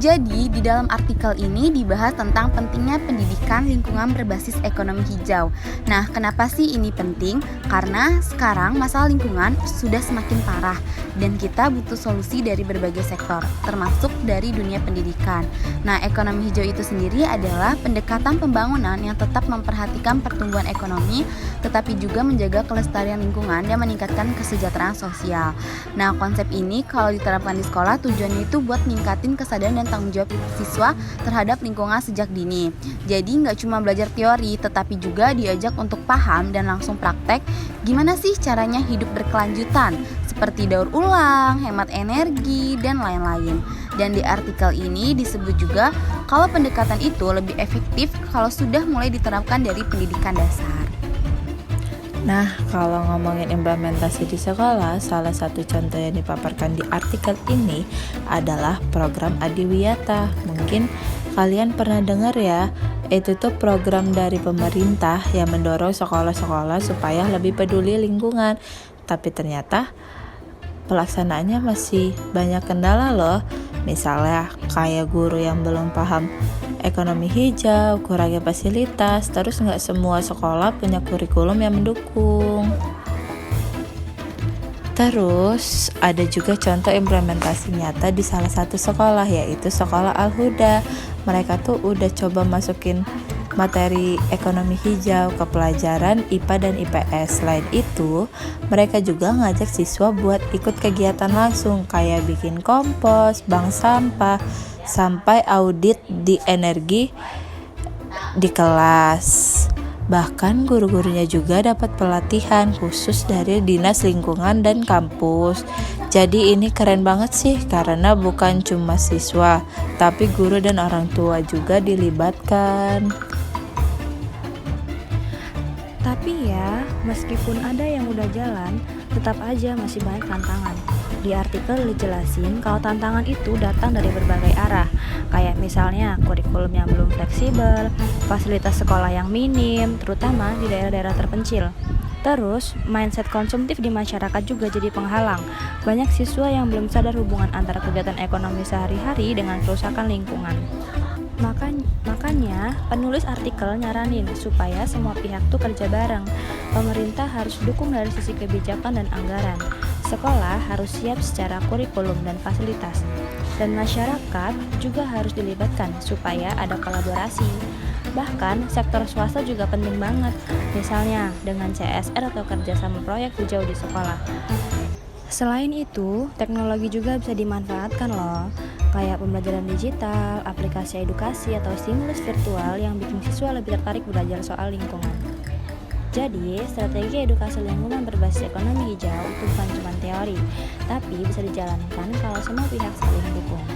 Jadi, di dalam artikel ini dibahas tentang pentingnya pendidikan lingkungan berbasis ekonomi hijau. Nah, kenapa sih ini penting? Karena sekarang masalah lingkungan sudah semakin parah dan kita butuh solusi dari berbagai sektor, termasuk dari dunia pendidikan. Nah, ekonomi hijau itu sendiri adalah pendekatan pembangunan yang tetap memperhatikan pertumbuhan ekonomi, tetapi juga menjaga kelestarian lingkungan dan meningkatkan kesejahteraan sosial. Nah, konsep ini kalau diterapkan di sekolah tujuannya itu buat ningkatin kesadaran dan tanggung jawab siswa terhadap lingkungan sejak dini. Jadi nggak cuma belajar teori, tetapi juga diajak untuk paham dan langsung praktek gimana sih caranya hidup berkelanjutan, seperti daur ulang, hemat energi, dan lain-lain. Dan di artikel ini disebut juga kalau pendekatan itu lebih efektif kalau sudah mulai diterapkan dari pendidikan dasar. Nah, kalau ngomongin implementasi di sekolah, salah satu contoh yang dipaparkan di artikel ini adalah program Adiwiyata. Mungkin kalian pernah dengar ya, itu tuh program dari pemerintah yang mendorong sekolah-sekolah supaya lebih peduli lingkungan. Tapi ternyata pelaksanaannya masih banyak kendala loh. Misalnya kayak guru yang belum paham ekonomi hijau, kurangnya fasilitas, terus nggak semua sekolah punya kurikulum yang mendukung. Terus ada juga contoh implementasi nyata di salah satu sekolah, yaitu sekolah Al-Huda. Mereka tuh udah coba masukin materi ekonomi hijau ke pelajaran IPA dan IPS. Selain itu, mereka juga ngajak siswa buat ikut kegiatan langsung kayak bikin kompos, bank sampah, sampai audit di energi di kelas. Bahkan guru-gurunya juga dapat pelatihan khusus dari Dinas Lingkungan dan kampus. Jadi ini keren banget sih karena bukan cuma siswa, tapi guru dan orang tua juga dilibatkan. Tapi ya, meskipun ada yang udah jalan, tetap aja masih banyak tantangan. Di artikel dijelasin kalau tantangan itu datang dari berbagai arah, kayak misalnya kurikulum yang belum fleksibel, fasilitas sekolah yang minim, terutama di daerah-daerah terpencil. Terus, mindset konsumtif di masyarakat juga jadi penghalang. Banyak siswa yang belum sadar hubungan antara kegiatan ekonomi sehari-hari dengan kerusakan lingkungan. Makanya, penulis artikel nyaranin supaya semua pihak tuh kerja bareng. Pemerintah harus dukung dari sisi kebijakan dan anggaran. Sekolah harus siap secara kurikulum dan fasilitas. Dan masyarakat juga harus dilibatkan supaya ada kolaborasi. Bahkan, sektor swasta juga penting banget. Misalnya, dengan CSR atau kerjasama proyek hijau di sekolah. Selain itu, teknologi juga bisa dimanfaatkan loh, kayak pembelajaran digital, aplikasi edukasi, atau stimulus virtual yang bikin siswa lebih tertarik belajar soal lingkungan. Jadi, strategi edukasi lingkungan berbasis ekonomi hijau itu bukan cuma teori, tapi bisa dijalankan kalau semua pihak saling dukung.